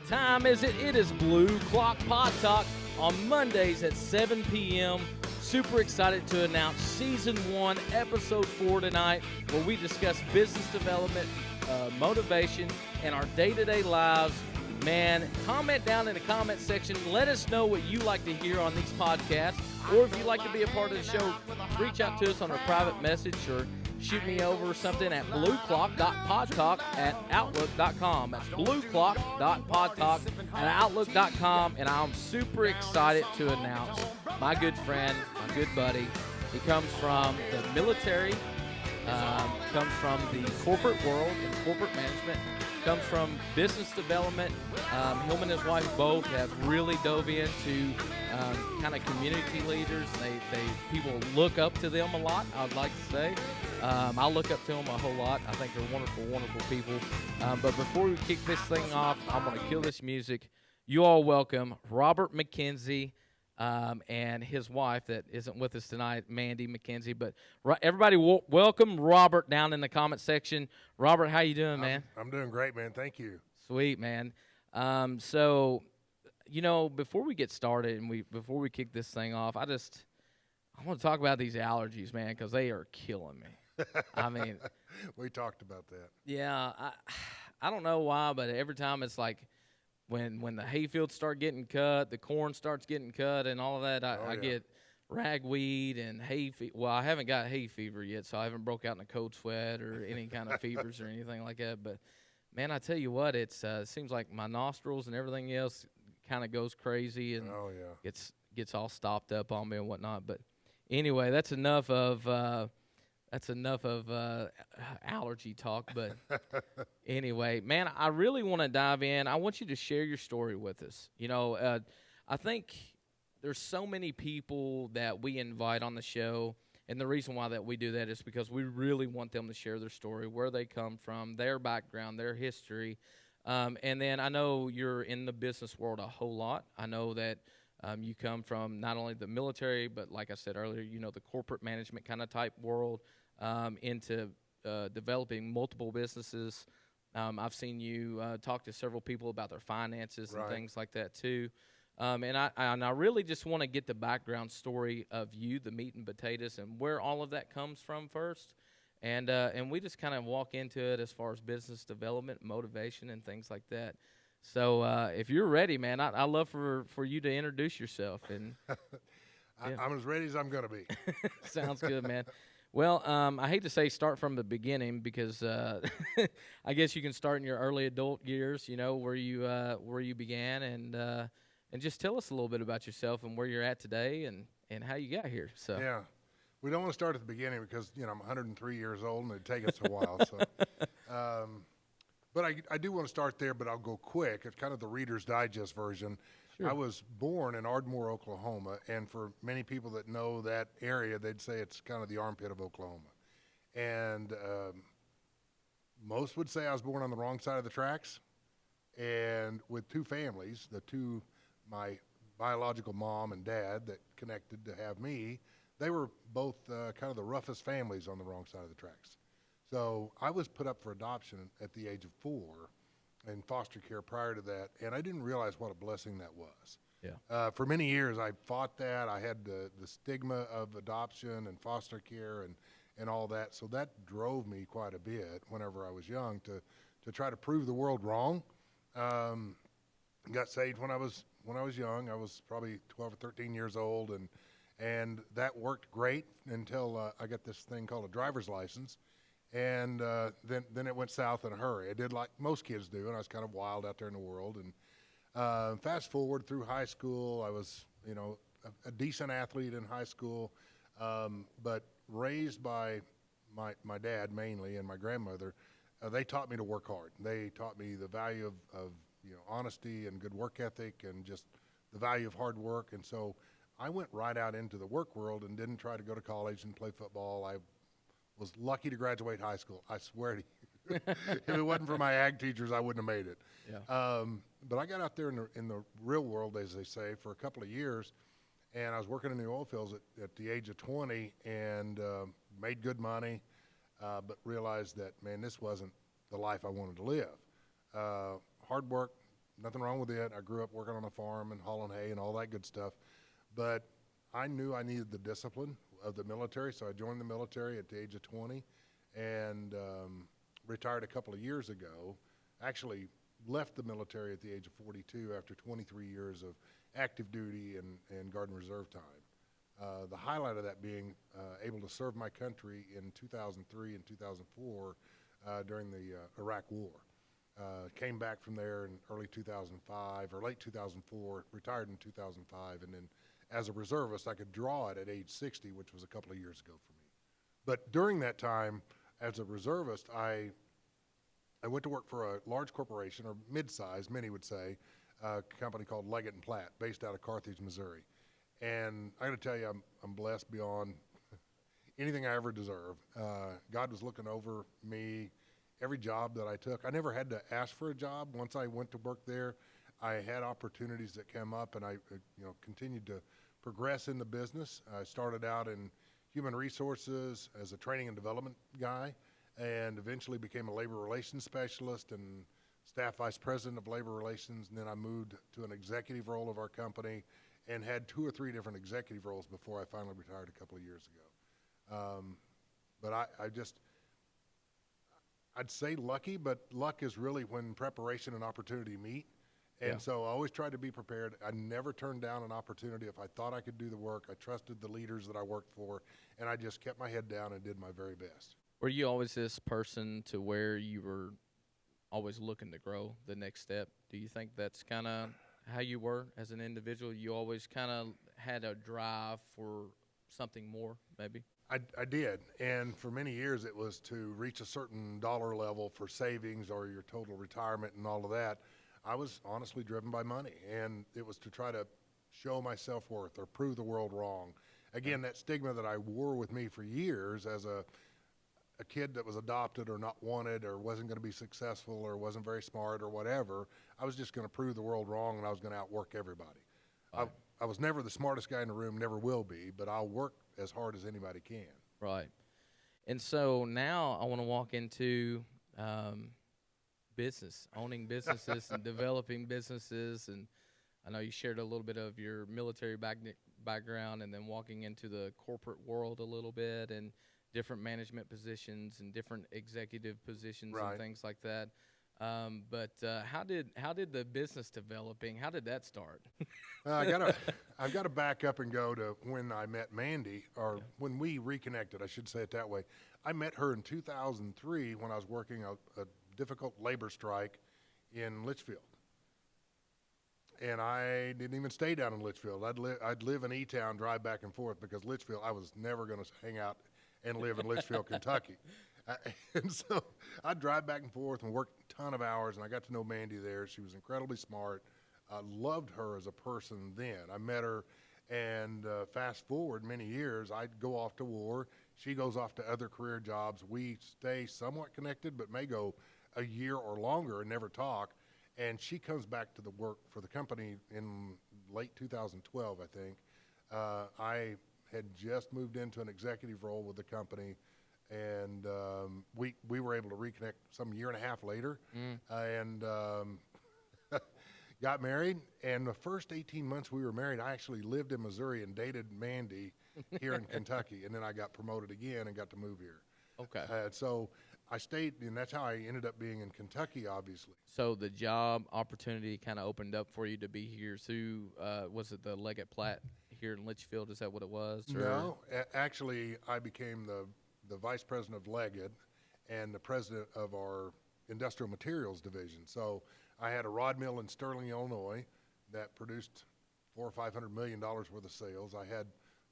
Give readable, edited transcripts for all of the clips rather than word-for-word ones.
time is it? It is Blue Clock Pod Talk on Mondays at 7 p.m. Super excited to announce Season 1, Episode 4 tonight, where we discuss business development, motivation, and our day-to-day lives. Man, comment down in the comment section. Let us know what you like to hear on these podcasts, or if you'd like to be a part of the show, reach out to us on a private message or shoot me over something at blueclock.podtalk@outlook.com. That's blueclock.podtalk@outlook.com. And I'm super excited to announce my good friend, my good buddy. He comes from the military, comes from the corporate world and corporate management, comes from business development. Him and his wife both have really dove into kind of community leaders. People look up to them a lot, I'd like to say. I look up to them a whole lot. I think they're wonderful, wonderful people. But before we kick this thing off, I'm going to kill this music. You all welcome Robert Mckinzie and his wife that isn't with us tonight, Mandy Mckinzie. But everybody welcome Robert down in the comment section. Robert, how you doing, man? I'm doing great, man. Thank you. Sweet, man. So, you know, before we get started and before we kick this thing off, I want to talk about these allergies, man, because they are killing me. I mean, we talked about that. Yeah, I don't know why, but every time it's like when the hayfields start getting cut, the corn starts getting cut, and all of that, I get ragweed and hay fever. Well, I haven't got hay fever yet, so I haven't broke out in a cold sweat or any kind of fevers or anything like that. But man, I tell you what, it seems like my nostrils and everything else kind of goes crazy and gets all stopped up on me and whatnot. But anyway, that's enough of allergy talk. But anyway, man, I really want to dive in. I want you to share your story with us. You know, I think there's so many people that we invite on the show, and the reason why that we do that is because we really want them to share their story, where they come from, their background, their history. And then I know you're in the business world a whole lot. I know that you come from not only the military, but like I said earlier, you know, the corporate management kind of type world, into developing multiple businesses. I've seen you talk to several people about their finances and things like that too. And I really just want to get the background story of you, the meat and potatoes, and where all of that comes from first. And we just kind of walk into it as far as business development, motivation, and things like that. So if you're ready, man, I'd love for you to introduce yourself. And I'm as ready as I'm going to be. Sounds good, man. Well, I hate to say start from the beginning because I guess you can start in your early adult years, you know, where you began, and just tell us a little bit about yourself and where you're at today and how you got here. So yeah, we don't want to start at the beginning because, you know, I'm 103 years old and it'd take us a while. So, but I do want to start there, but I'll go quick. It's kind of the Reader's Digest version. Sure. I was born in Ardmore, Oklahoma, and for many people that know that area, they'd say it's kind of the armpit of Oklahoma. And most would say I was born on the wrong side of the tracks, and with two families, my biological mom and dad that connected to have me, they were both kind of the roughest families on the wrong side of the tracks. So I was put up for adoption at the age of 4 in foster care prior to that, and I didn't realize what a blessing that was. Yeah. For many years, I fought that. I had the stigma of adoption and foster care and all that, so that drove me quite a bit whenever I was young to try to prove the world wrong. Got saved when I was young. I was probably 12 or 13 years old, and that worked great until I got this thing called a driver's license. And then it went south in a hurry. I did like most kids do, and I was kind of wild out there in the world. And fast forward through high school, I was, you know, a decent athlete in high school, but raised by my dad mainly and my grandmother. They taught me to work hard. They taught me the value of you know, honesty and good work ethic and just the value of hard work. And so I went right out into the work world and didn't try to go to college and play football. I was lucky to graduate high school. I swear to you. If it wasn't for my ag teachers, I wouldn't have made it. Yeah. But I got out there in the real world, as they say, for a couple of years, and I was working in the oil fields at the age of 20 and made good money, but realized that, man, this wasn't the life I wanted to live. Hard work, nothing wrong with it. I grew up working on a farm and hauling hay and all that good stuff. But I knew I needed the discipline of the military, so I joined the military at the age of 20 and retired a couple of years ago. Actually left the military at the age of 42 after 23 years of active duty and Guard and Reserve time. The highlight of that being able to serve my country in 2003 and 2004 during the Iraq War. Came back from there in early 2005 or late 2004, retired in 2005, and then as a reservist I could draw it at age 60, which was a couple of years ago for me. But during that time as a reservist, I went to work for a large corporation, or mid-size, many would say, a company called Leggett and Platt, based out of Carthage, Missouri. And I got to tell you, I'm blessed beyond anything I ever deserve. God was looking over me every job that I took. I never had to ask for a job. Once I went to work there, I had opportunities that came up, and I continued to progress in the business. I started out in human resources as a training and development guy, and eventually became a labor relations specialist and staff vice president of labor relations. And then I moved to an executive role of our company and had 2 or 3 different executive roles before I finally retired a couple of years ago. But I'd say lucky, but luck is really when preparation and opportunity meet. And so I always tried to be prepared. I never turned down an opportunity if I thought I could do the work. I trusted the leaders that I worked for, and I just kept my head down and did my very best. Were you always this person to where you were always looking to grow the next step? Do you think that's kind of how you were as an individual? You always kind of had a drive for something more, maybe? I did, and for many years it was to reach a certain dollar level for savings or your total retirement and all of that. I was honestly driven by money, and it was to try to show my self-worth or prove the world wrong. Again, that stigma that I wore with me for years as a kid that was adopted or not wanted or wasn't going to be successful or wasn't very smart or whatever, I was just going to prove the world wrong, and I was going to outwork everybody. Right. I was never the smartest guy in the room, never will be, but I'll work as hard as anybody can. Right. And so now I want to walk into business, owning businesses and developing businesses. And I know you shared a little bit of your military background and then walking into the corporate world a little bit and different management positions and different executive positions and things like that. But how did the business developing, how did that start? I've got to back up and go to when I met Mandy, or when we reconnected, I should say it that way. I met her in 2003 when I was working a difficult labor strike in Litchfield. And I didn't even stay down in Litchfield. I'd live in E-Town, drive back and forth, because Litchfield, I was never going to hang out and live in Litchfield, Kentucky. And so I'd drive back and forth and work a ton of hours, and I got to know Mandy there. She was incredibly smart. I loved her as a person then. I met her, and fast forward many years, I'd go off to war. She goes off to other career jobs. We stay somewhat connected, but may go a year or longer and never talk. And she comes back to the work for the company in late 2012, I think. I had just moved into an executive role with the company, and we were able to reconnect some year and a half later, and got married. And the first 18 months we were married, I actually lived in Missouri and dated Mandy here in Kentucky, and then I got promoted again and got to move here. Okay. So I stayed, and that's how I ended up being in Kentucky, obviously. So the job opportunity kind of opened up for you to be here through, was it the Leggett Platt here in Litchfield? Is that what it was? Or? No, actually, I became the vice president of Leggett and the president of our industrial materials division. So I had a rod mill in Sterling, Illinois that produced $400 or $500 million worth of sales. I had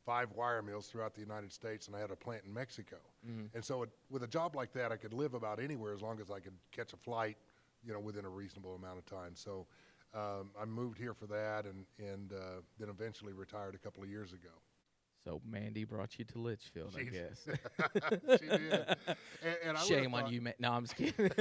5 wire mills throughout the United States, and I had a plant in Mexico. And so with a job like that, I could live about anywhere as long as I could catch a flight, within a reasonable amount of time. So I moved here for that, and then eventually retired a couple of years ago. So Mandy brought you to Litchfield, I guess. She did. And Shame on you, man. No, I'm just kidding.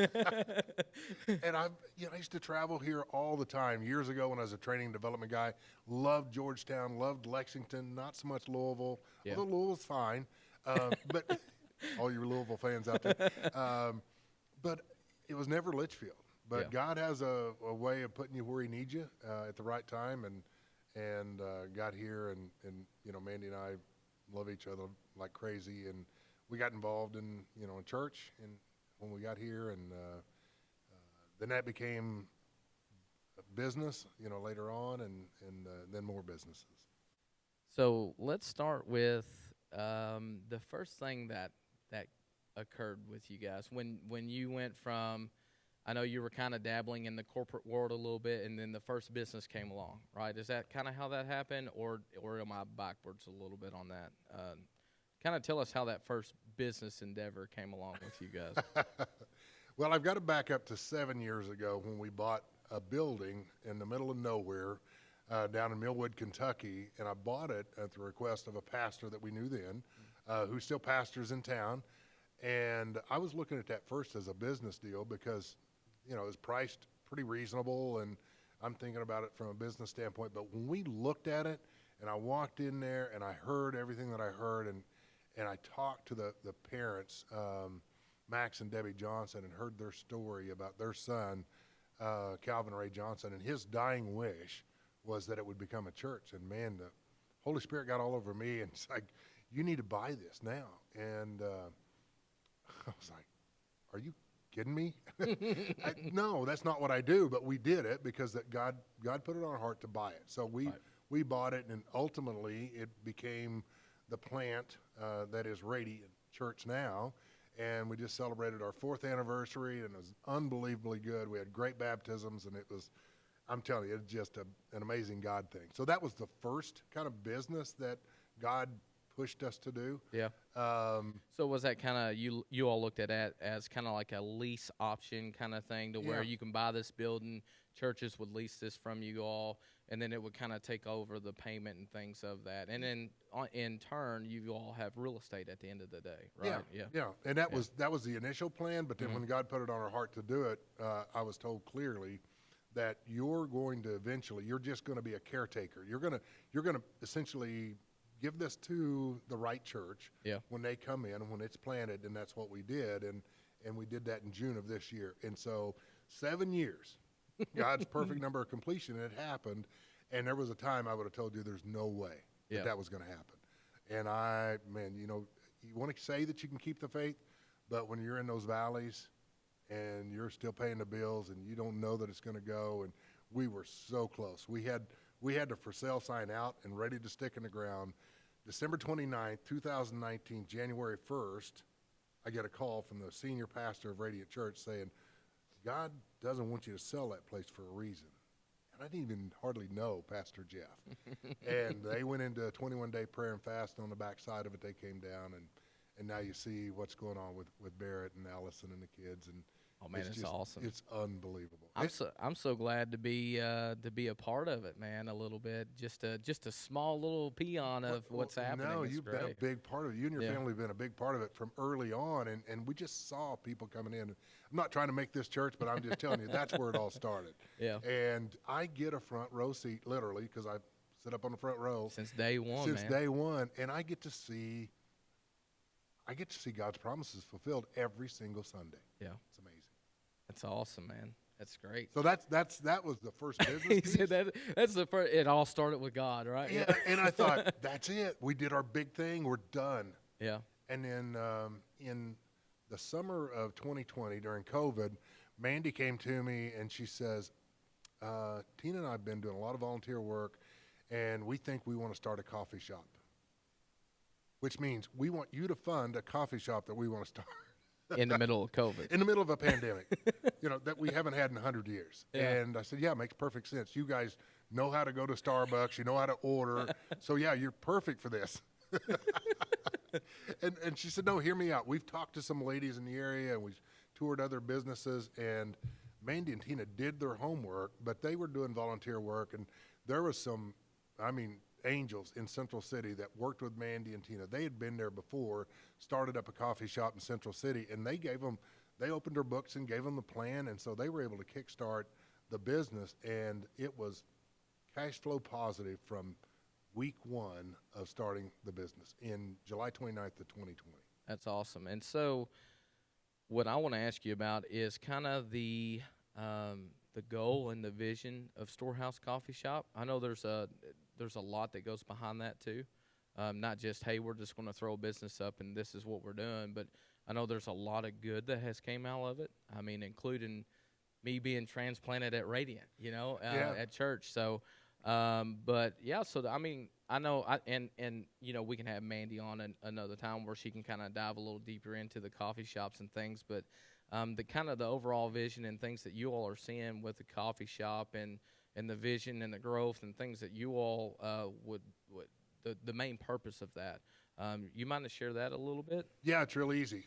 And I used to travel here all the time. Years ago when I was a training and development guy, loved Georgetown, loved Lexington, not so much Louisville. Yeah. Although Louisville's fine. But all your Louisville fans out there. But it was never Litchfield. But Yeah. God has a way of putting you where He needs you at the right time, and got here, and Mandy and I love each other like crazy, and we got involved in in church, and when we got here, and then that became a business, later on, and then more businesses. So let's start with the first thing that occurred with you guys when you went from. I know you were kind of dabbling in the corporate world a little bit, and then the first business came along, right? Is that kind of how that happened, or am I backwards a little bit on that? Kind of tell us how that first business endeavor came along with you guys. Well, I've got to back up to 7 years ago when we bought a building in the middle of nowhere down in Millwood, Kentucky, and I bought it at the request of a pastor that we knew then, who still pastors in town. And I was looking at that first as a business deal because, it was priced pretty reasonable, and I'm thinking about it from a business standpoint. But when we looked at it, and I walked in there, and I heard everything that I heard, and I talked to the parents, Max and Debbie Johnson, and heard their story about their son, Calvin Ray Johnson, and his dying wish was that it would become a church. And man, the Holy Spirit got all over me, and it's like, you need to buy this now. And I was like, are you kidding me? No, that's not what I do. But we did it because that God put it on our heart to buy it. So we bought it, and ultimately it became the plant that is Radiant Church now. And we just celebrated our 4th anniversary, and it was unbelievably good. We had great baptisms, and it was, I'm telling you, it's just an amazing God thing. So that was the first kind of business that God pushed us to do. Yeah. So was that kind of you all looked at it as kind of like a lease option kind of thing, to where you can buy this building, churches would lease this from you all, and then it would kind of take over the payment and things of that, and then in turn you all have real estate at the end of the day, right? Yeah. And that was the initial plan, but then when God put it on our heart to do it, I was told clearly that you're just going to be a caretaker. You're going to essentially give this to the right church when they come in and when it's planted, and that's what we did, and we did that in June of this year. And so 7 years, God's perfect number of completion, and it happened. And there was a time I would have told you there's no way that was going to happen. And you want to say that you can keep the faith, but when you're in those valleys and you're still paying the bills and you don't know that it's going to go, and we were so close. We had the for sale sign out and ready to stick in the ground. December 29th, 2019, January 1st, I get a call from the senior pastor of Radiant Church saying, God doesn't want you to sell that place for a reason. And I didn't even hardly know Pastor Jeff. And they went into a 21-day prayer and fast. On the backside of it, they came down, and now you see what's going on with Barrett and Allison and the kids. And oh man, it's awesome. It's unbelievable. I'm so glad to be a part of it, man. A little bit, just a small little peon of what's happening. No, it's you've great. been a big part of it. You and your family have been a big part of it from early on, and we just saw people coming in. I'm not trying to make this church, but I'm just telling you that's where it all started. Yeah. And I get a front row seat literally because I sit up on the front row since day one. Since day one, and I get to see God's promises fulfilled every single Sunday. Yeah, it's amazing. That's awesome, man. That's great. So that was the first business he piece. said that's the first. It all started with God, right? Yeah, and I thought that's it. We did our big thing. We're done. Yeah. And then in the summer of 2020, during COVID, Mandy came to me and she says, Tina and I have been doing a lot of volunteer work, and we think we want to start a coffee shop, which means we want you to fund a coffee shop that we want to start. In the middle of COVID. In the middle of a pandemic, that we haven't had in 100 years. Yeah. And I said, yeah, it makes perfect sense. You guys know how to go to Starbucks. You know how to order. So, yeah, you're perfect for this. and she said, no, hear me out. We've talked to some ladies in the area, and we've toured other businesses. And Mandy and Tina did their homework, but they were doing volunteer work. And there was some, angels in Central City that worked with Mandy and Tina. They had been there before, started up a coffee shop in Central City, and they opened their books and gave them the plan, and so they were able to kickstart the business, and it was cash flow positive from week one of starting the business in July 29th of 2020. That's awesome. And so what I want to ask you about is kind of the the goal and the vision of Storehouse Coffee Shop. I know there's a lot that goes behind that too. Not just, hey, we're just going to throw a business up and this is what we're doing, but I know there's a lot of good that has came out of it. I mean, including me being transplanted at Radiant, at church. So, but yeah, so I mean, I know, and we can have Mandy on another time where she can kind of dive a little deeper into the coffee shops and things. But the kind of the overall vision and things that you all are seeing with the coffee shop and the vision and the growth and things that you all would the main purpose of that. You mind to share that a little bit? Yeah, it's real easy.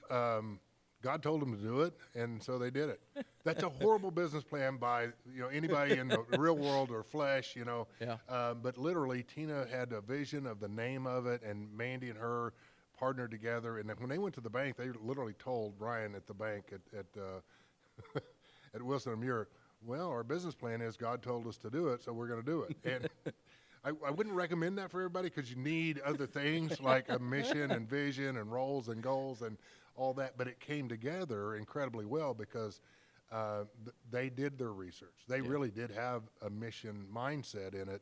God told them to do it, and so they did it. That's a horrible business plan by anybody in the real world or flesh, Yeah. But literally, Tina had a vision of the name of it, and Mandy and her partnered together. And then when they went to the bank, they literally told Brian at the bank at at Wilson and Muir, "Well, our business plan is God told us to do it, so we're going to do it." And I wouldn't recommend that for everybody because you need other things like a mission and vision and roles and goals and all that. But it came together incredibly well because they did their research. They really did have a mission mindset in it,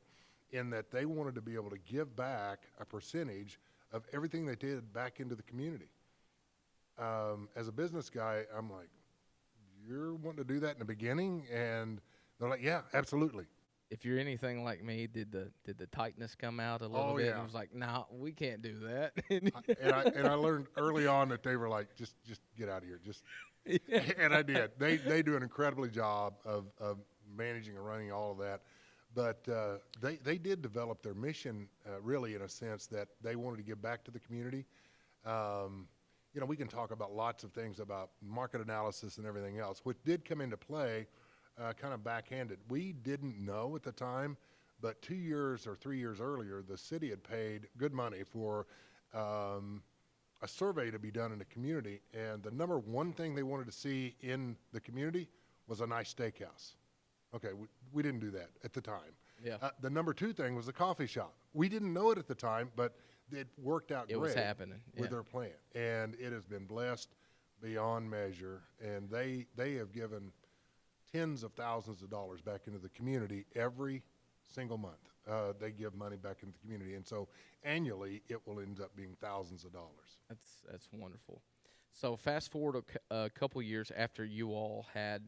in that they wanted to be able to give back a percentage of everything they did back into the community. As a business guy, I'm like, you're wanting to do that in the beginning? And they're like, yeah, absolutely. If you're anything like me, did the tightness come out a little bit? Yeah. And it was like, no, we can't do that. and I learned early on that they were like, just get out of here. And I did. They do an incredible job of managing and running all of that. But they did develop their mission really in a sense that they wanted to give back to the community. We can talk about lots of things about market analysis and everything else, which did come into play kind of backhanded. We didn't know at the time, but 2 years or 3 years earlier, the city had paid good money for a survey to be done in the community, and the number one thing they wanted to see in the community was a nice steakhouse. Okay, we didn't do that at the time. Yeah. The number two thing was the coffee shop. We didn't know it at the time, but it worked out great. It was happening. With their plan, and it has been blessed beyond measure, and they have given tens of thousands of dollars back into the community every single month. They give money back into the community, and so annually it will end up being thousands of dollars. That's wonderful. So fast forward a couple years after you all had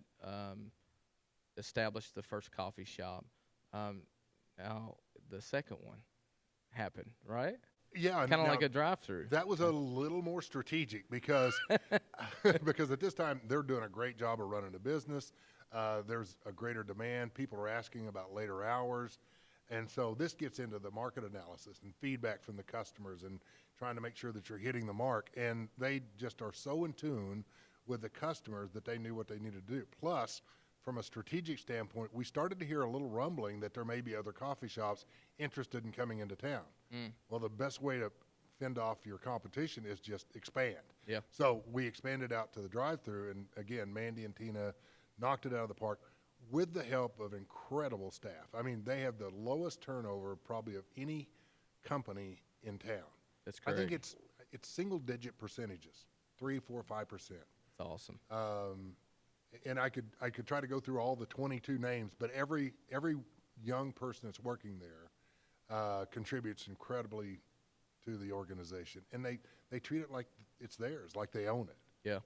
established the first coffee shop. Now the second one happened, right? Yeah, Kind of like a drive-through. That was a little more strategic because because at this time they're doing a great job of running a business. There's a greater demand. People are asking about later hours. And so this gets into the market analysis and feedback from the customers and trying to make sure that you're hitting the mark. And they just are so in tune with the customers that they knew what they needed to do. Plus, from a strategic standpoint, we started to hear a little rumbling that there may be other coffee shops interested in coming into town. Well, the best way to fend off your competition is just expand. Yeah. So we expanded out to the drive-through, and again, Mandy and Tina knocked it out of the park with the help of incredible staff. I mean, they have the lowest turnover probably of any company in town. That's great. I think it's single-digit percentages, 3, 4, 5%. That's awesome. And I could try to go through all the 22 names, but every young person that's working there contributes incredibly to the organization, and they treat it like it's theirs, like they own it. Yeah.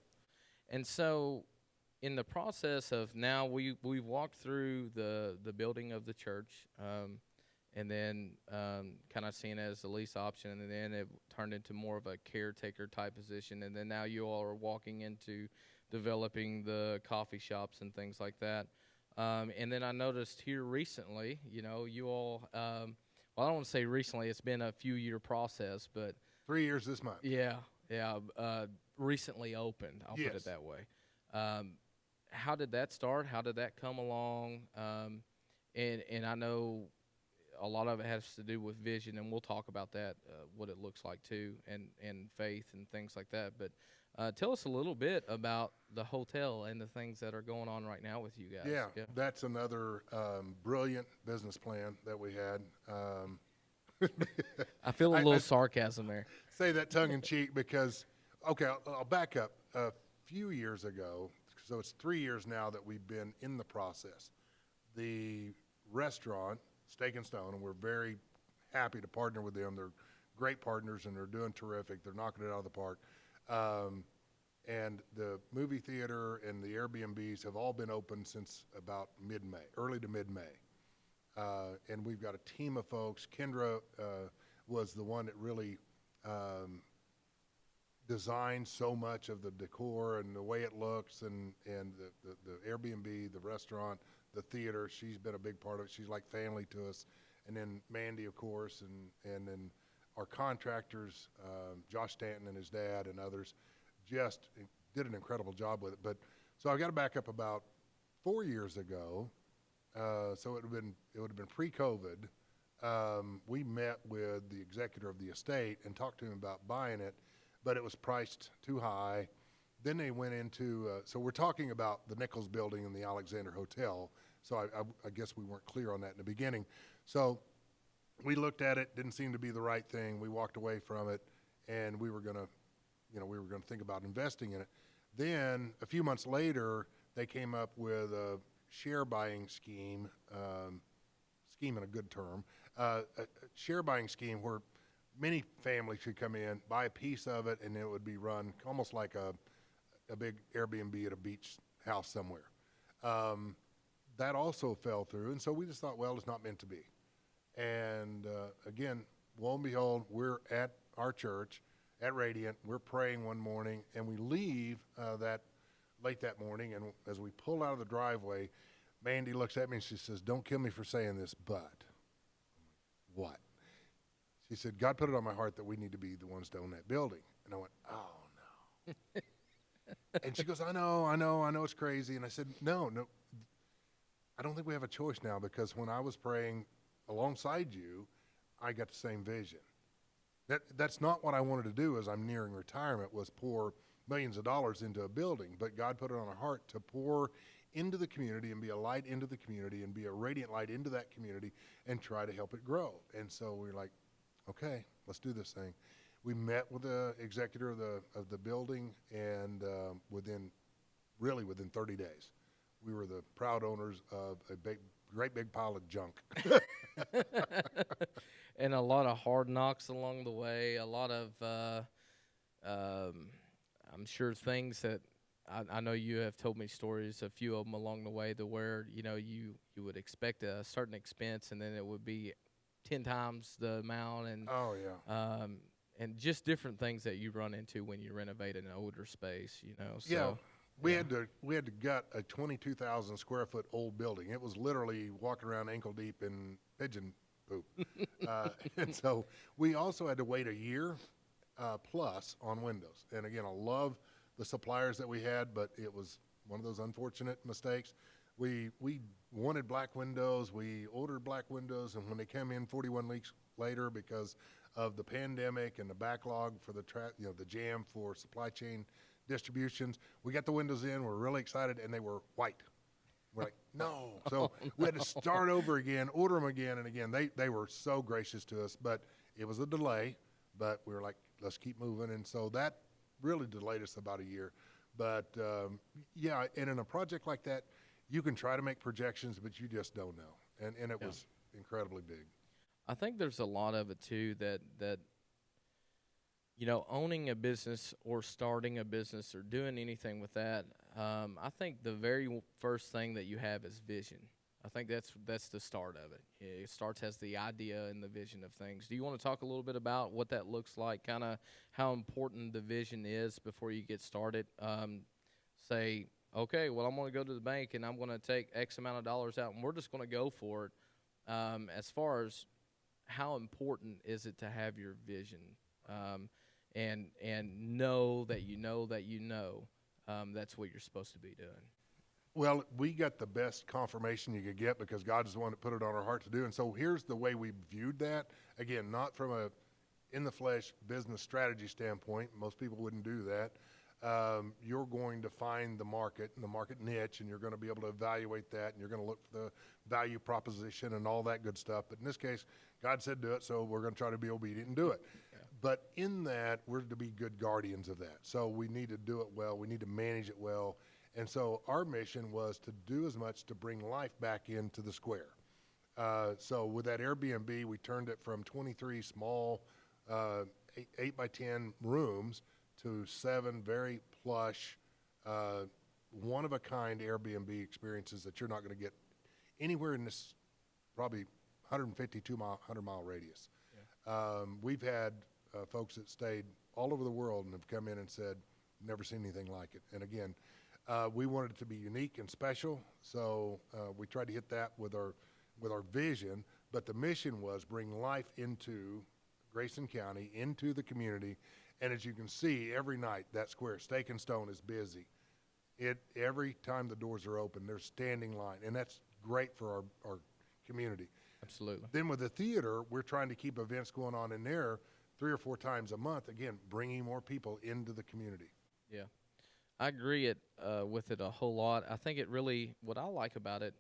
And so in the process of now we've walked through the building of the church, and then kind of seen it as a lease option, and then it turned into more of a caretaker type position, and then now you all are walking into developing the coffee shops and things like that. And then I noticed here recently, you all, well, I don't want to say recently, it's been a few-year process, but 3 years this month. Yeah, recently opened, I'll put Yes. it that way. How did that start? How did that come along? And I know a lot of it has to do with vision, and we'll talk about that, what it looks like too, and faith and things like that. But tell us a little bit about the hotel and the things that are going on right now with you guys. Yeah, that's another brilliant business plan that we had. I feel a little sarcasm there. Say that tongue in cheek because, okay, I'll back up. A few years ago, So it's 3 years now that we've been in the process. The restaurant, Steak and Stone, and we're very happy to partner with them. They're great partners, and they're doing terrific. They're knocking it out of the park. And the movie theater and the Airbnbs have all been open since about mid-May, early to mid-May. And we've got a team of folks. Kendra was the one that really designed so much of the decor and the way it looks, and the Airbnb, the restaurant, the theater. She's been a big part of it. She's like family to us. And then Mandy, of course, and then our contractors, Josh Stanton and his dad and others, just did an incredible job with it. But so I got to back up about 4 years ago. So it would have been pre-COVID. We met with the executor of the estate and talked to him about buying it, but it was priced too high. Then they went into, so we're talking about the Nichols Building and the Alexander Hotel. So I guess we weren't clear on that in the beginning. So we looked at it, didn't seem to be the right thing. We walked away from it, and we were gonna think about investing in it. Then a few months later, they came up with a share buying scheme, scheme in a good term, a share buying scheme where many families could come in, buy a piece of it, and it would be run almost like a big Airbnb at a beach house somewhere. That also fell through, and so we just thought, well, it's not meant to be. And again, lo and behold, we're at our church at Radiant. We're praying one morning, and we leave late that morning, and as we pull out of the driveway, Mandy looks at me and she says, "Don't kill me for saying this, but." What? She said, "God put it on my heart that we need to be the ones to own that building." And I went, "Oh, no." And she goes, I know it's crazy. And I said, no, I don't think we have a choice now, because when I was praying alongside you, I got the same vision. That's not what I wanted to do as I'm nearing retirement, was pour millions of dollars into a building. But God put it on our heart to pour into the community and be a light into the community and be a radiant light into that community and try to help it grow. And so we're like, okay, let's do this thing. We met with the executor of the building, and within 30 days, we were the proud owners of a great big pile of junk. And a lot of hard knocks along the way, a lot of, I'm sure, things that I know you have told me stories, a few of them along the way, to where, you would expect a certain expense, and then it would be 10 times the amount, and Oh, yeah. And just different things that you run into when you renovate an older space, So, Yeah. We had to gut a 22,000 square foot old building. It was literally walking around ankle deep in pigeon poop. And so we also had to wait a year plus on windows. And again, I love the suppliers that we had, but it was one of those unfortunate mistakes. We wanted black windows. We ordered black windows, and when they came in 41 weeks later, because of the pandemic and the backlog for the jam for supply chain distributions, we got the windows in. We're really excited, and they were white. We're like, no. So we had to start over again, order them again and again. They were so gracious to us, but it was a delay. But we were like, let's keep moving, and so that really delayed us about a year. But yeah, and in a project like that, you can try to make projections, but you just don't know. And it was incredibly big. I think there's a lot of it too that owning a business or starting a business or doing anything with that. I think the very first thing that you have is vision. I think that's the start of it. It starts as the idea and the vision of things. Do you want to talk a little bit about what that looks like, kind of how important the vision is before you get started? Say, okay, well, I'm going to go to the bank and I'm going to take X amount of dollars out, and we're just going to go for it. As far as how important is it to have your vision, and know that that's what you're supposed to be doing? Well, we got the best confirmation you could get, because God is the one that put it on our heart to do. And so here's the way we viewed that. Again, not from a in-the-flesh business strategy standpoint. Most people wouldn't do that. You're going to find the market and the market niche, and you're going to be able to evaluate that, and you're going to look for the value proposition and all that good stuff. But in this case, God said do it, so we're going to try to be obedient and do it. Yeah. But in that, we're to be good guardians of that. So we need to do it well. We need to manage it well. And so our mission was to do as much to bring life back into the square. So with that Airbnb, we turned it from 23 small 8 by 10 rooms to 7 very plush, one-of-a-kind Airbnb experiences that you're not going to get anywhere in this probably 100-mile radius. Yeah. We've had folks that stayed all over the world and have come in and said, never seen anything like it. And again, we wanted it to be unique and special, so we tried to hit that with our vision, but the mission was bring life into Grayson County, into the community, and as you can see, every night that square, Steak and Stone, is busy. Every time the doors are open, there's standing line, and that's great for our community. Absolutely. Then with the theater, we're trying to keep events going on in there 3 or 4 times a month, again, bringing more people into the community. Yeah. I agree with it a whole lot. I think it really, what I like about it,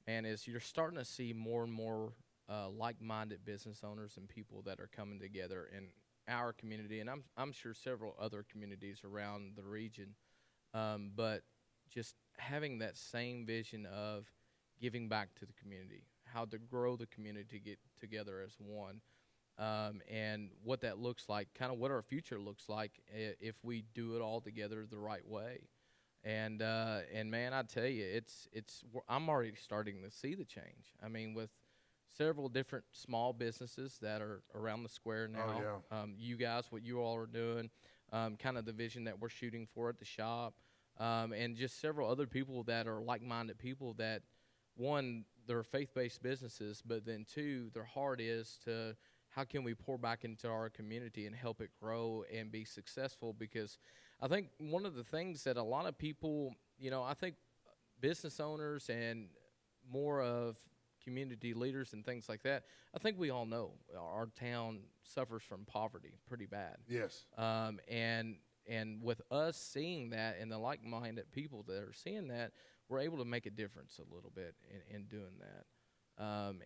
man, is you're starting to see more and more like-minded business owners and people that are coming together in our community, and I'm sure several other communities around the region. But just having that same vision of giving back to the community, how to grow the community to get together as one, and what that looks like, kind of what our future looks like if we do it all together the right way. And man, I tell you, I'm already starting to see the change. I mean, with several different small businesses that are around the square now. Oh, yeah. You guys, what you all are doing, kind of the vision that we're shooting for at the shop, and just several other people that are like-minded people that, one, they're faith-based businesses, but then two, their heart is to how can we pour back into our community and help it grow and be successful? Because I think one of the things that a lot of people, I think business owners and more of community leaders and things like that, I think we all know our town suffers from poverty pretty bad. Yes. And with us seeing that and the like-minded people that are seeing that, we're able to make a difference a little bit in doing that.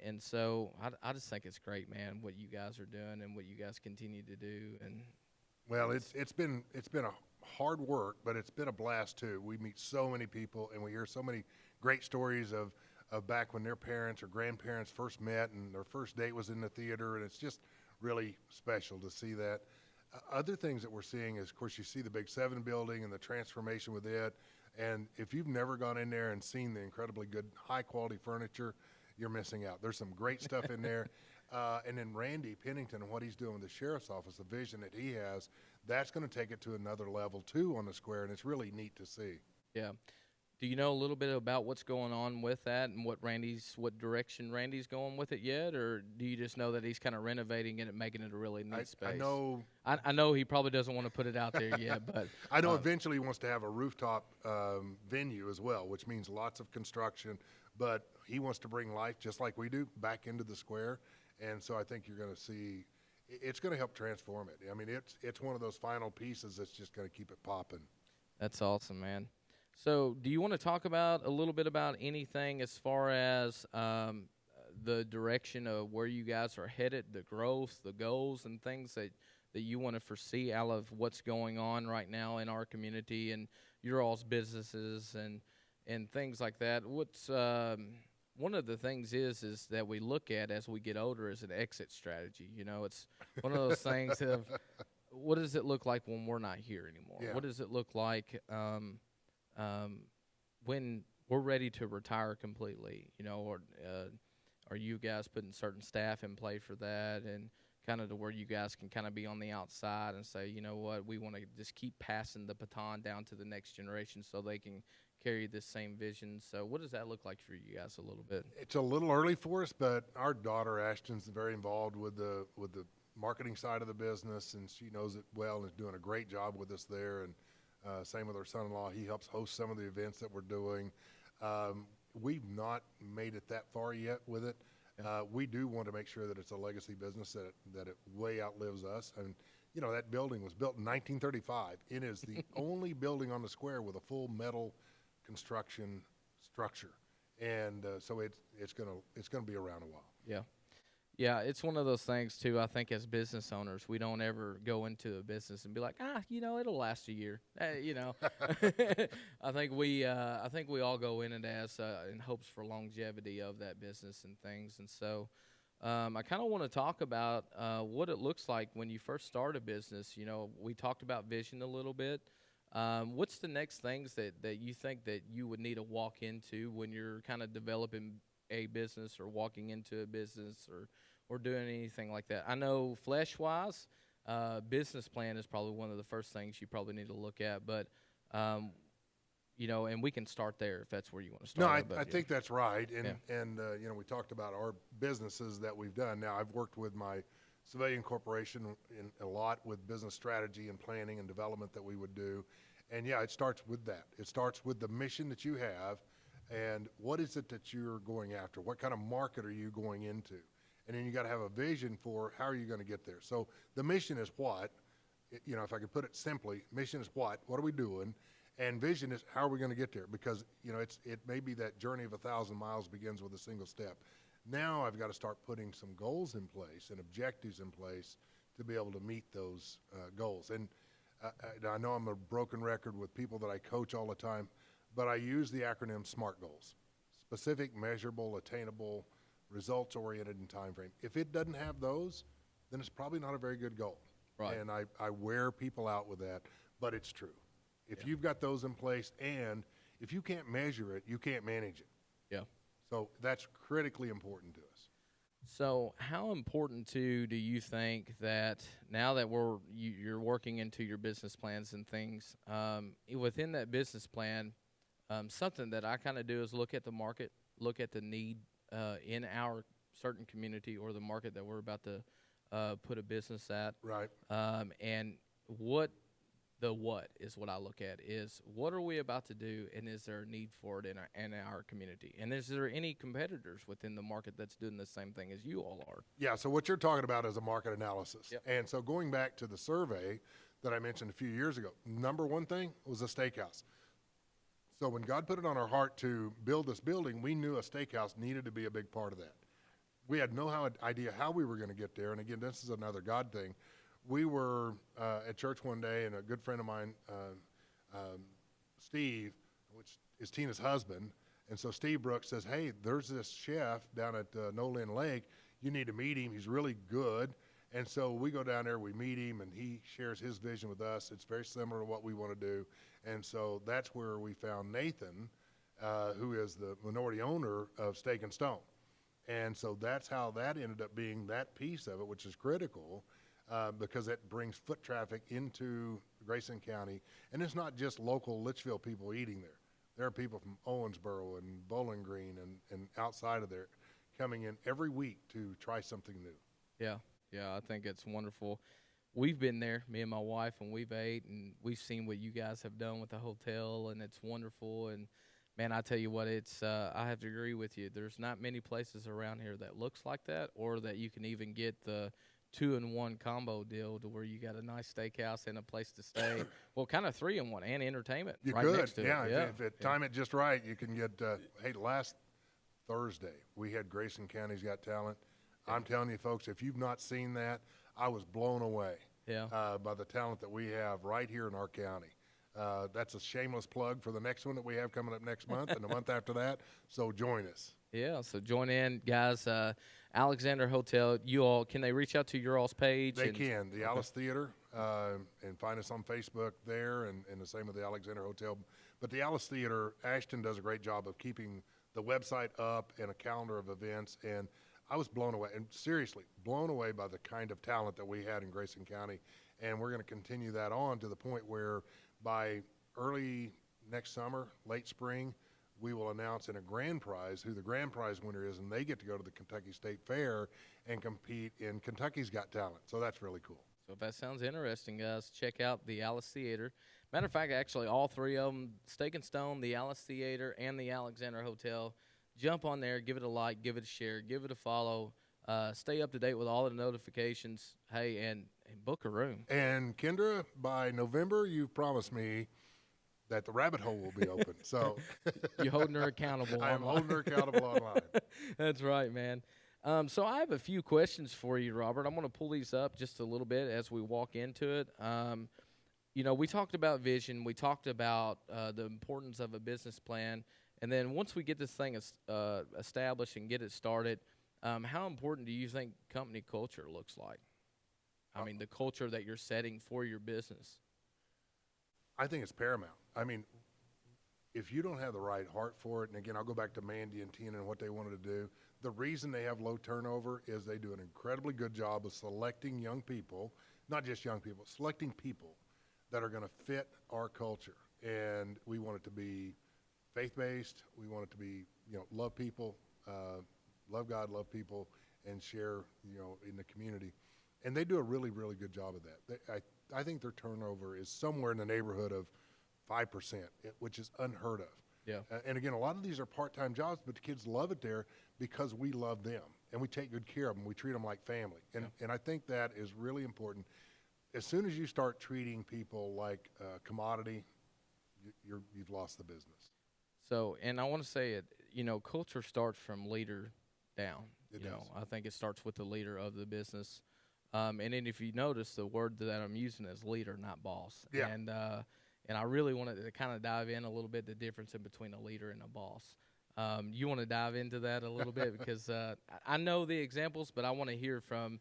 And so I just think it's great, man, what you guys are doing and what you guys continue to do. And well, it's been a hard work, but it's been a blast too. We meet so many people, and we hear so many great stories of back when their parents or grandparents first met and their first date was in the theater, and it's just really special to see that. Other things that we're seeing is, of course, you see the Big 7 building and the transformation with it, and if you've never gone in there and seen the incredibly good, high-quality furniture, you're missing out. There's some great stuff in there. And then Randy Pennington and what he's doing with the sheriff's office, the vision that he has, that's going to take it to another level, too, on the square, and it's really neat to see. Yeah. Do you know a little bit about what's going on with that and what direction Randy's going with it yet, or do you just know that he's kind of renovating it and making it a really neat space? I know he probably doesn't want to put it out there yet, but I know eventually he wants to have a rooftop venue as well, which means lots of construction, but he wants to bring life, just like we do, back into the square, and so I think you're going to see it's going to help transform it. I mean, it's one of those final pieces that's just going to keep it popping. That's awesome, man. So do you want to talk about a little bit about anything as far as the direction of where you guys are headed, the growth, the goals, and things that you want to foresee out of what's going on right now in our community and your all's businesses and things like that? What's one of the things is that we look at as we get older is an exit strategy. It's one of those things of what does it look like when we're not here anymore? Yeah. What does it look like when we're ready to retire completely, or are you guys putting certain staff in play for that and kind of to where you guys can kind of be on the outside and say, you know what, we want to just keep passing the baton down to the next generation so they can carry this same vision. So what does that look like for you guys a little bit? It's a little early for us, but our daughter Ashton's very involved with the marketing side of the business, and she knows it well and is doing a great job with us there. And same with our son-in-law. He helps host some of the events that we're doing. We've not made it that far yet with it. We do want to make sure that it's a legacy business, that it way outlives us. And, that building was built in 1935. It is the only building on the square with a full metal construction structure. And so it's gonna be around a while. Yeah. Yeah, it's one of those things too. I think as business owners, we don't ever go into a business and be like, it'll last a year. I think we all go in it as in hopes for longevity of that business and things. And so, I kind of want to talk about what it looks like when you first start a business. You know, we talked about vision a little bit. What's the next things that you think that you would need to walk into when you're kind of developing a business or walking into a business or doing anything like that? I know flesh-wise, business plan is probably one of the first things you probably need to look at, but, and we can start there if that's where you want to start. No, I think that's right. And we talked about our businesses that we've done. Now, I've worked with my civilian corporation in a lot with business strategy and planning and development that we would do. And, yeah, it starts with that. It starts with the mission that you have and what is it that you're going after? What kind of market are you going into? And then you got to have a vision for how are you going to get there. So the mission is what, if I could put it simply, mission is what are we doing? And vision is how are we going to get there? Because, it may be that journey of 1,000 miles begins with a single step. Now I've got to start putting some goals in place and objectives in place to be able to meet those goals. And I know I'm a broken record with people that I coach all the time, but I use the acronym SMART goals: specific, measurable, attainable, results-oriented, and time frame. If it doesn't have those, then it's probably not a very good goal. Right. And I wear people out with that, but it's true. If you've got those in place, and if you can't measure it, you can't manage it. Yeah. So that's critically important to us. So how important too do you think that now that you're working into your business plans and things, within that business plan, something that I kind of do is look at the market, look at the need in our certain community or the market that we're about to put a business at. Right. And what is what I look at is what are we about to do, and is there a need for it in our community? And is there any competitors within the market that's doing the same thing as you all are? Yeah, so what you're talking about is a market analysis. Yep. And so going back to the survey that I mentioned a few years ago, number one thing was a steakhouse. So when God put it on our heart to build this building, we knew a steakhouse needed to be a big part of that. We had no idea how we were going to get there. And again, this is another God thing. We were at church one day, and a good friend of mine, Steve, which is Tina's husband, and so Steve Brooks says, hey, there's this chef down at Nolin Lake. You need to meet him. He's really good. And so we go down there, we meet him, and he shares his vision with us. It's very similar to what we want to do. And so that's where we found Nathan, who is the minority owner of Steak and Stone. And so that's how that ended up being that piece of it, which is critical. Because it brings foot traffic into Grayson County. And it's not just local Litchfield people eating there. There are people from Owensboro and Bowling Green and outside of there coming in every week to try something new. Yeah, I think it's wonderful. We've been there, me and my wife, and we've ate, and we've seen what you guys have done with the hotel, and it's wonderful. And, man, I tell you what, I have to agree with you. There's not many places around here that looks like that, or that you can even get the 2-in-1 combo deal to where you got a nice steakhouse and a place to stay. Well, kind of 3-in-1 and entertainment you right could, next to yeah, it. If it time it just right, you can get. Hey, last Thursday we had Grayson County's Got Talent. Yeah. I'm telling you, folks, if you've not seen that, I was blown away. By the talent that we have right here in our county. That's a shameless plug for the next one that we have coming up next month and the month after that. So join us. Yeah, so join in, guys. Alexander Hotel, you all, can they reach out to your all's page? They can. The Alice Theater, and find us on Facebook there, and the same with the Alexander Hotel. But the Alice Theater, Ashton does a great job of keeping the website up and a calendar of events. And I was blown away, and seriously, blown away by the kind of talent that we had in Grayson County. And we're going to continue that on to the point where by early next summer, late spring, we will announce in a grand prize who the grand prize winner is, and they get to go to the Kentucky State Fair and compete in Kentucky's Got Talent. So that's really cool. So if that sounds interesting, guys, check out the Alice Theater. Matter of fact, actually, all three of them, Steak and Stone, the Alice Theater, and the Alexander Hotel. Jump on there, give it a like, give it a share, give it a follow. Stay up to date with all the notifications. Hey, and book a room. And Kendra, by November, you've promised me that the rabbit hole will be open. So you're holding her accountable. I'm holding her accountable online. That's right, man. So I have a few questions for you, Robert. I'm going to pull these up just a little bit as we walk into it. We talked about vision. We talked about the importance of a business plan. And then once we get this thing established and get it started, how important do you think company culture looks like? I mean, the culture that you're setting for your business. I think it's paramount. I mean, if you don't have the right heart for it, and again, I'll go back to Mandy and Tina and what they wanted to do. The reason they have low turnover is they do an incredibly good job of selecting young people, not just young people, selecting people that are going to fit our culture. And we want it to be faith-based. We want it to be, love people, love God, love people, and share, in the community. And they do a really, really good job of that. I think their turnover is somewhere in the neighborhood of 5%, which is unheard of. Yeah. And again, a lot of these are part-time jobs, but the kids love it there because we love them and we take good care of them. We treat them like family. And I think that is really important. As soon as you start treating people like a commodity, you've lost the business. So, and I want to say it, culture starts from leader down. It does. I think it starts with the leader of the business. And then if you notice, the word that I'm using is leader, not boss. Yeah. And I really wanted to kind of dive in a little bit the difference in between a leader and a boss. You want to dive into that a little bit because I know the examples, but I want to hear from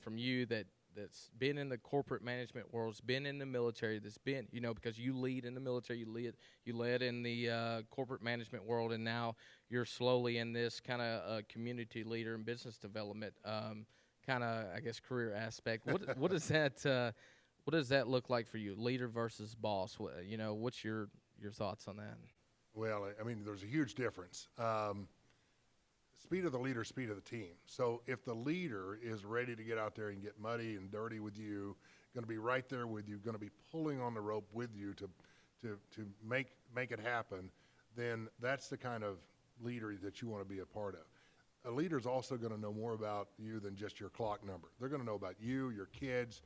from you that's been in the corporate management world, has been in the military, that's been because you lead in the military, you led in the corporate management world, and now you're slowly in this kind of community leader and business development kind of I guess career aspect. What does that what does that look like for you, leader versus boss? What's your thoughts on that? Well, I mean, there's a huge difference. Speed of the leader, speed of the team. So if the leader is ready to get out there and get muddy and dirty with you, going to be right there with you, going to be pulling on the rope with you to make it happen, then that's the kind of leader that you want to be a part of. A leader's also going to know more about you than just your clock number. They're going to know about you, your kids,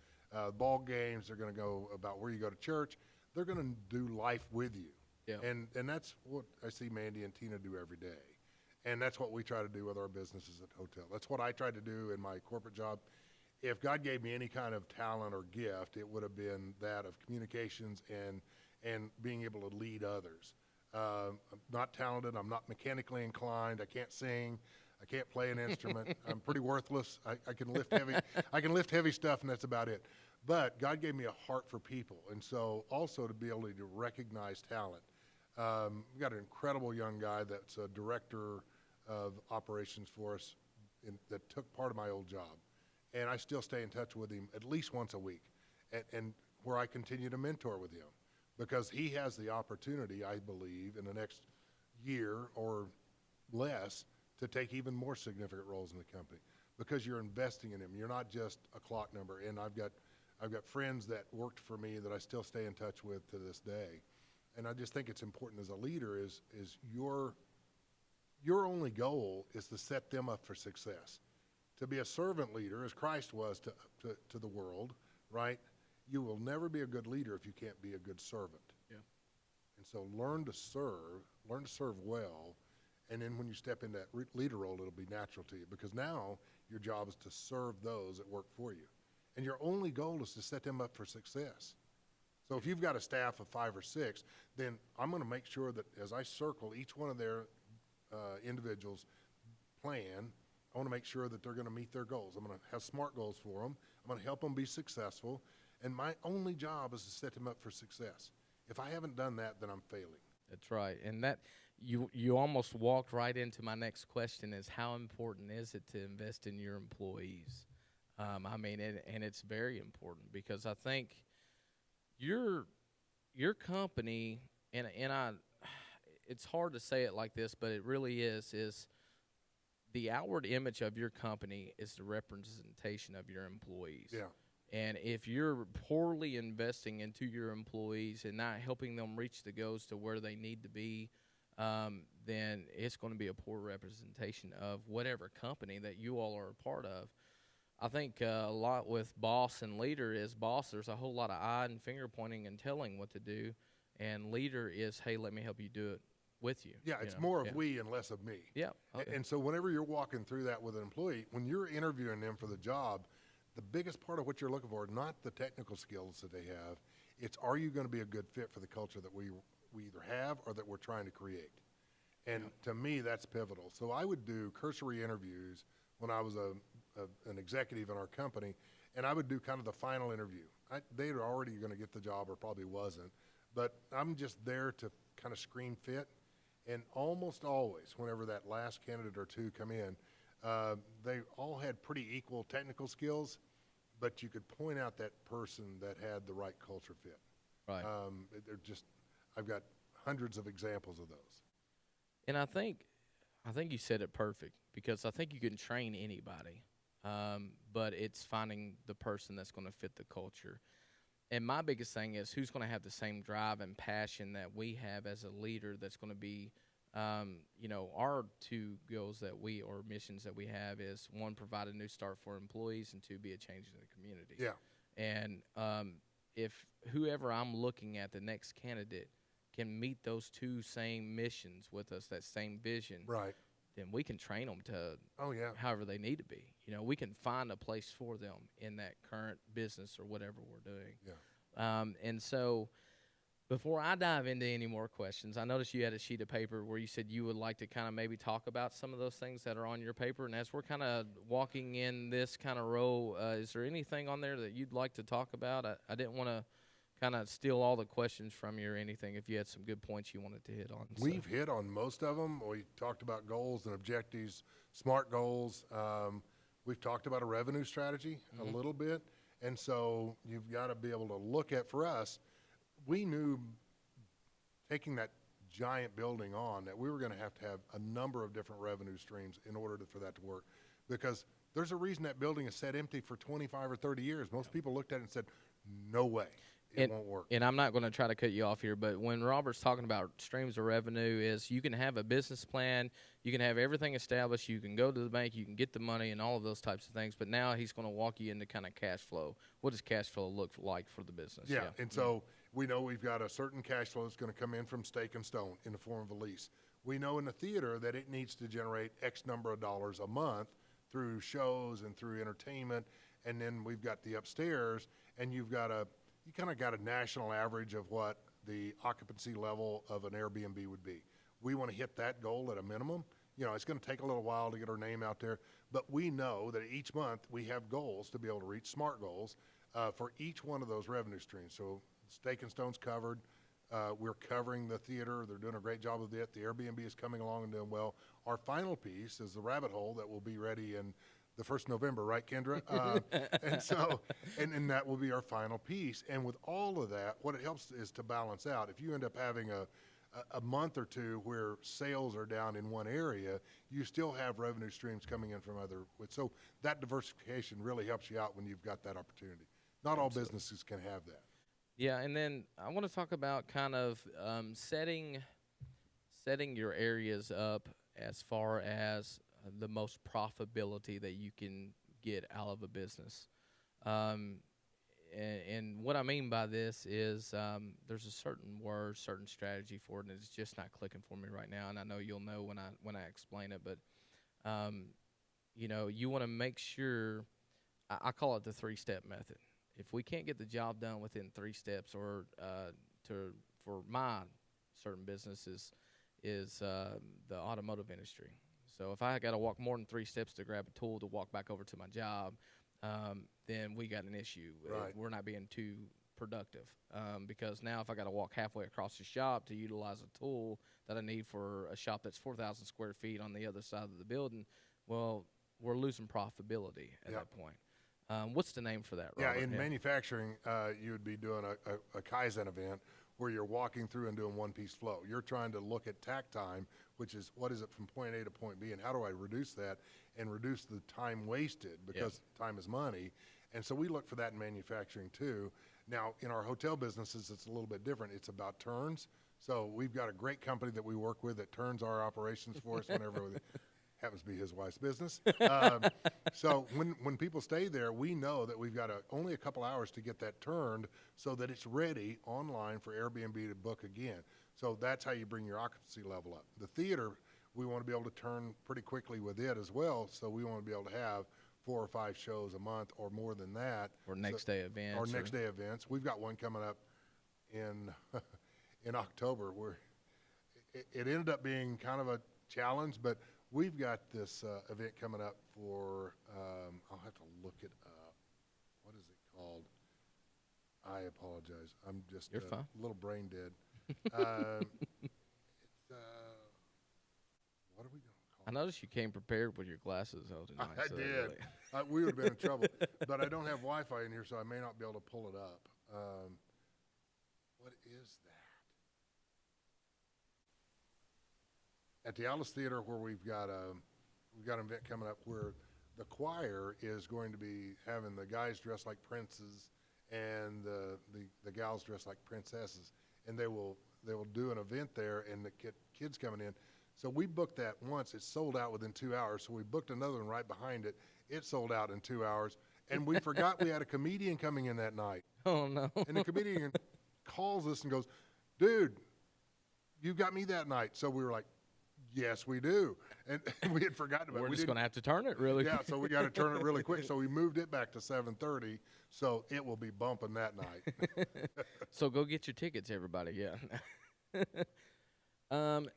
ball games. They're going to go about where you go to church. They're going to do life with you. Yeah. And that's what I see Mandy and Tina do every day. And that's what we try to do with our businesses at Hotel. That's what I tried to do in my corporate job. If God gave me any kind of talent or gift, it would have been that of communications and being able to lead others. I'm not talented. I'm not mechanically inclined. I can't sing. I can't play an instrument. I'm pretty worthless. I can lift heavy. I can lift heavy stuff, and that's about it. But God gave me a heart for people, and so also to be able to recognize talent. We've got an incredible young guy that's a director of operations for us that took part of my old job, and I still stay in touch with him at least once a week, and where I continue to mentor with him because he has the opportunity, I believe, in the next year or less to take even more significant roles in the company because you're investing in him. You're not just a clock number. And I've got friends that worked for me that I still stay in touch with to this day. And I just think it's important as a leader is your only goal is to set them up for success. To be a servant leader, as Christ was to the world, right? You will never be a good leader if you can't be a good servant. Yeah. And so learn to serve well. And then when you step into that leader role, it'll be natural to you because now your job is to serve those that work for you. And your only goal is to set them up for success. So if you've got a staff of 5 or 6, then I'm going to make sure that as I circle each one of their individuals' plan, I want to make sure that they're going to meet their goals. I'm going to have SMART goals for them. I'm going to help them be successful. And my only job is to set them up for success. If I haven't done that, then I'm failing. That's right. And that you almost walked right into my next question is how important is it to invest in your employees? I mean, and it's very important because I think your company, and it's hard to say it like this, but it really is the outward image of your company is the representation of your employees. Yeah. And if you're poorly investing into your employees and not helping them reach the goals to where they need to be, then it's going to be a poor representation of whatever company that you all are a part of. I think a lot with boss and leader is boss, there's a whole lot of eye and finger pointing and telling what to do. And leader is, hey, let me help you do it with you. Yeah, it's more of we and less of me. Yeah. Okay. And so whenever you're walking through that with an employee, when you're interviewing them for the job, the biggest part of what you're looking for, not the technical skills that they have, it's are you going to be a good fit for the culture that we either have or that we're trying to create. And to me, that's pivotal. So I would do cursory interviews when I was an executive in our company, and I would do kind of the final interview. They were already going to get the job or probably wasn't, but I'm just there to kind of screen fit. And almost always, whenever that last candidate or two come in, they all had pretty equal technical skills, but you could point out that person that had the right culture fit. Right. I've got hundreds of examples of those. And I think you said it perfect, because I think you can train anybody, but it's finding the person that's going to fit the culture. And my biggest thing is who's going to have the same drive and passion that we have as a leader that's going to be, our two goals or missions that we have is, one, provide a new start for employees, and two, be a change in the community. Yeah. And if whoever I'm looking at, the next candidate, can meet those two same missions with us, that same vision, Right. then we can train them to however they need to be. We can find a place for them in that current business or whatever we're doing. Yeah. And so before I dive into any more questions, I noticed you had a sheet of paper where you said you would like to kind of maybe talk about some of those things that are on your paper. And as we're kind of walking in this kind of row, is there anything on there that you'd like to talk about? I didn't want to kind of steal all the questions from you or anything, if you had some good points you wanted to hit on. We've hit on most of them. We talked about goals and objectives, SMART goals. We've talked about a revenue strategy a little bit. And so you've got to be able to look at, for us, we knew taking that giant building on that we were going to have a number of different revenue streams in order for that to work. Because there's a reason that building is set empty for 25 or 30 years. Most people looked at it and said, no way. It won't work. And I'm not going to try to cut you off here, but when Robert's talking about streams of revenue, is you can have a business plan, you can have everything established, you can go to the bank, you can get the money and all of those types of things, but now he's going to walk you into kind of cash flow. What does cash flow look like for the business? Yeah. And so we know we've got a certain cash flow that's going to come in from Stake and Stone in the form of a lease. We know in the theater that it needs to generate X number of dollars a month through shows and through entertainment, and then we've got the upstairs, and you kind of got a national average of what the occupancy level of an Airbnb would be. We want to hit that goal at a minimum. It's going to take a little while to get our name out there, but we know that each month we have goals to be able to reach SMART goals for each one of those revenue streams. So Stake and Stone's covered. We're covering the theater. They're doing a great job with it. The Airbnb is coming along and doing well. Our final piece is the rabbit hole that will be ready in the 1st November, right, Kendra? And so, and that will be our final piece. And with all of that, what it helps is to balance out. If you end up having a month or two where sales are down in one area, you still have revenue streams coming in from other. So that diversification really helps you out when you've got that opportunity. Not all businesses can have that. Yeah, and then I want to talk about kind of setting your areas up as far as the most profitability that you can get out of a business. And what I mean by this is there's a certain word, certain strategy for it, and it's just not clicking for me right now. And I know you'll know when I explain it, but you want to make sure. I call it the 3-step method. If we can't get the job done within 3 steps, or for my certain businesses is the automotive industry. So if I got to walk more than 3 steps to grab a tool to walk back over to my job, then we got an issue. Right. We're not being too productive because now if I got to walk halfway across the shop to utilize a tool that I need for a shop that's 4,000 square feet on the other side of the building, well, we're losing profitability at that point. What's the name for that, Robert? Yeah, in manufacturing, you would be doing a Kaizen event where you're walking through and doing one-piece flow. You're trying to look at tack time, which is what is it from point A to point B, and how do I reduce that and reduce the time wasted, because time is money. And so we look for that in manufacturing too. Now, in our hotel businesses, it's a little bit different. It's about turns. So we've got a great company that we work with that turns our operations for us whenever happens to be his wife's business. So when people stay there, we know that we've got only a couple hours to get that turned so that it's ready online for Airbnb to book again. So that's how you bring your occupancy level up. The theater, we want to be able to turn pretty quickly with it as well. So we want to be able to have 4 or 5 shows a month or more than that. Or next day events. Or next day events. We've got one coming up in in October where it ended up being kind of a challenge, but we've got this event coming up for, I'll have to look it up. What is it called? I apologize. I'm just You're fine. A little brain dead. What are we going to call I noticed you came prepared with your glasses out tonight. I so did. really- We would have been in trouble. But I don't have Wi-Fi in here, so I may not be able to pull it up. What is that? At the Alice Theater, where we've got an event coming up where the choir is going to be having the guys dressed like princes and the gals dressed like princesses, and they will do an event there and the kids coming in. So we booked that once. It sold out within 2 hours. So we booked another one right behind it. It sold out in 2 hours. And we forgot we had a comedian coming in that night. Oh, no. And the comedian calls us and goes, dude, you got me that night. So we were like, yes, we do. And we had forgotten about it. We're just going to have to turn it really Yeah, quick. so we got to turn it really quick. So we moved it back to 7:30. So it will be bumping that night. So go get your tickets, everybody. Yeah.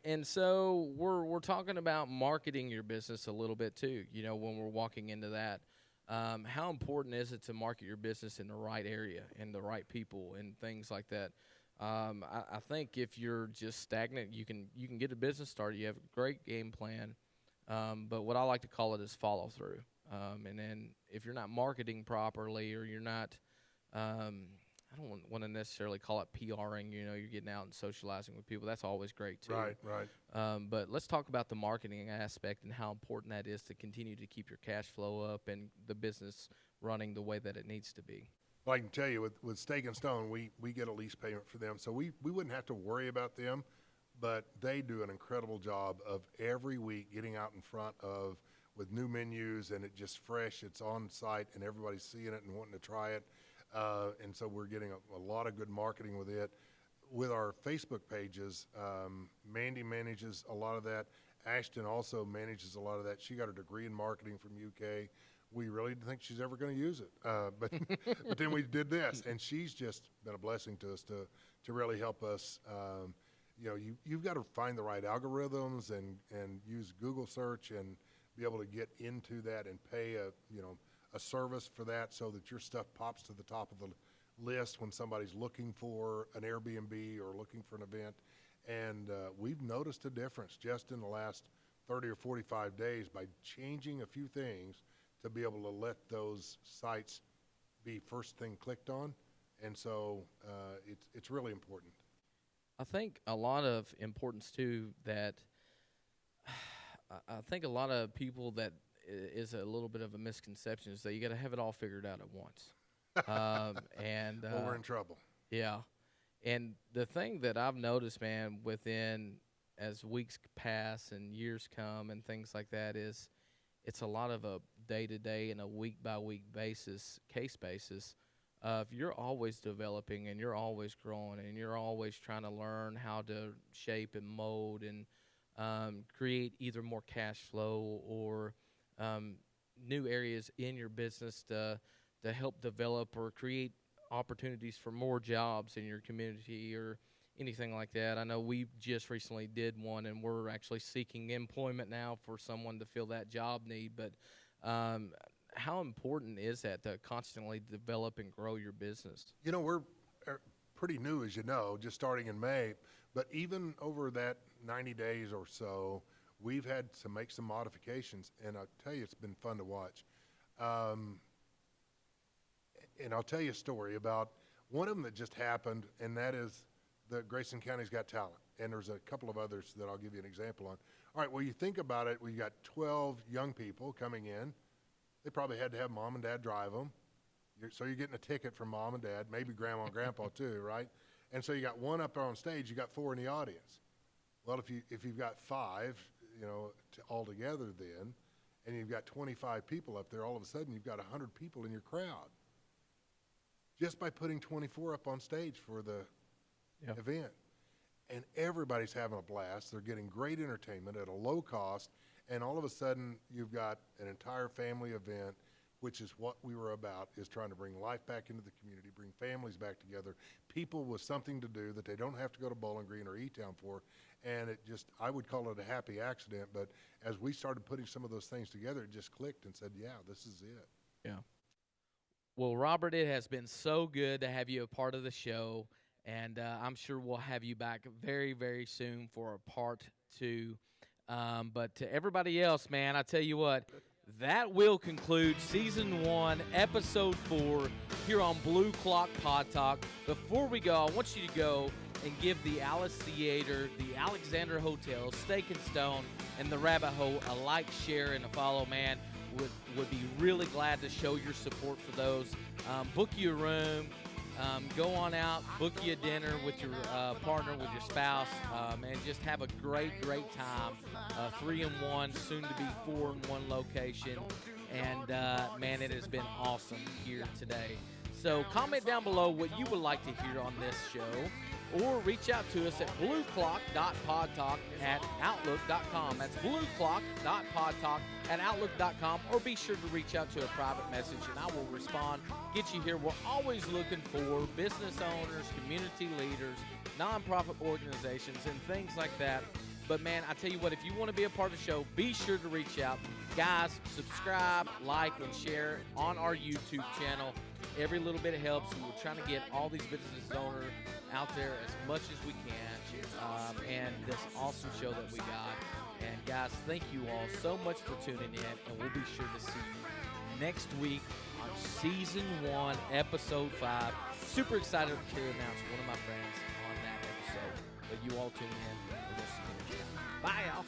And so we're talking about marketing your business a little bit too. You know, when we're walking into that, how important is it to market your business in the right area and the right people and things like that? I think if you're just stagnant, you can get a business started. You have a great game plan, but what I like to call it is follow through. And then if you're not marketing properly or you're not, I don't want to necessarily call it PRing. You know, you're getting out and socializing with people. That's always great too. Right. But let's talk about the marketing aspect and how important that is to continue to keep your cash flow up and the business running the way that it needs to be. Well, I can tell you with Steak and Stone, we get a lease payment for them. So we wouldn't have to worry about them, but they do an incredible job of every week getting out in front of with new menus, and it just fresh. It's on site, and everybody's seeing it and wanting to try it. And so we're getting a lot of good marketing with it. With our Facebook pages, Mandy manages a lot of that. Ashton also manages a lot of that. She got her degree in marketing from UK. We really didn't think she's ever going to use it. But then we did this, and she's just been a blessing to us to really help us. You know, you've got to find the right algorithms and use Google search and be able to get into that and pay a service for that so that your stuff pops to the top of the list when somebody's looking for an Airbnb or looking for an event. And we've noticed a difference just in the last 30 or 45 days by changing a few things to be able to let those sites be first thing clicked on. And so it's really important. I think a lot of importance too that I think a lot of people that is a little bit of a misconception is that you got to have it all figured out at once. Well, we're in trouble. Yeah. And the thing that I've noticed, man, within as weeks pass and years come and things like that is it's a lot of a day-to-day and a week-by-week basis, case basis. If you're always developing and you're always growing and you're always trying to learn how to shape and mold and create either more cash flow or new areas in your business to help develop or create opportunities for more jobs in your community or anything like that. I know we just recently did one, and we're actually seeking employment now for someone to fill that job need. But how important is that to constantly develop and grow your business? You know, we're pretty new, as you know, just starting in May. But even over that 90 days or so, we've had to make some modifications, and I'll tell you, it's been fun to watch. And I'll tell you a story about one of them that just happened, and that is the Grayson County's Got Talent. And there's a couple of others that I'll give you an example on. All right, well, you think about it, we got 12 young people coming in. They probably had to have mom and dad drive them. So you're getting a ticket from mom and dad, maybe grandma and grandpa too, right? And so you got one up there on stage, you got 4 in the audience. Well, if you've got 5, altogether then, and you've got 25 people up there, all of a sudden you've got 100 people in your crowd. Just by putting 24 up on stage for the event. and everybody's having a blast. They're getting great entertainment at a low cost, and all of a sudden you've got an entire family event, which is what we were about, is trying to bring life back into the community, bring families back together, people with something to do that they don't have to go to Bowling Green or E-Town for. And it just, I would call it a happy accident, but as we started putting some of those things together, it just clicked and said, yeah, this is it. Yeah. Well, Robert, it has been so good to have you a part of the show, and I'm sure we'll have you back very, very soon for a part 2. But to everybody else, man, I tell you what, that will conclude Season 1, Episode 4 here on Blue Clock Pod Talk. Before we go, I want you to go and give the Alice Theater, the Alexander Hotel, Steak and Stone, and the Rabbit Hole a like, share, and a follow, man. Would be really glad to show your support for those. Book you a room, go on out, book you a dinner with your partner, with your spouse, and just have a great, great time. 3-in-1, soon to be 4-in-1 location. And, man, it has been awesome here today. So comment down below what you would like to hear on this show, or reach out to us at blueclock.podtalk@outlook.com. That's blueclock.podtalk@outlook.com, or be sure to reach out to a private message and I will respond, get you here. We're always looking for business owners, community leaders, nonprofit organizations, and things like that. But, man, I tell you what, if you want to be a part of the show, be sure to reach out. Guys, subscribe, like, and share on our YouTube channel. Every little bit helps. We're trying to get all these business owners out there as much as we can, and this awesome show that we got. And, guys, thank you all so much for tuning in, and we'll be sure to see you next week on Season 1, Episode 5. Super excited to announce one of my friends on that episode. But you all tune in, and we'll see you next time. Bye, y'all.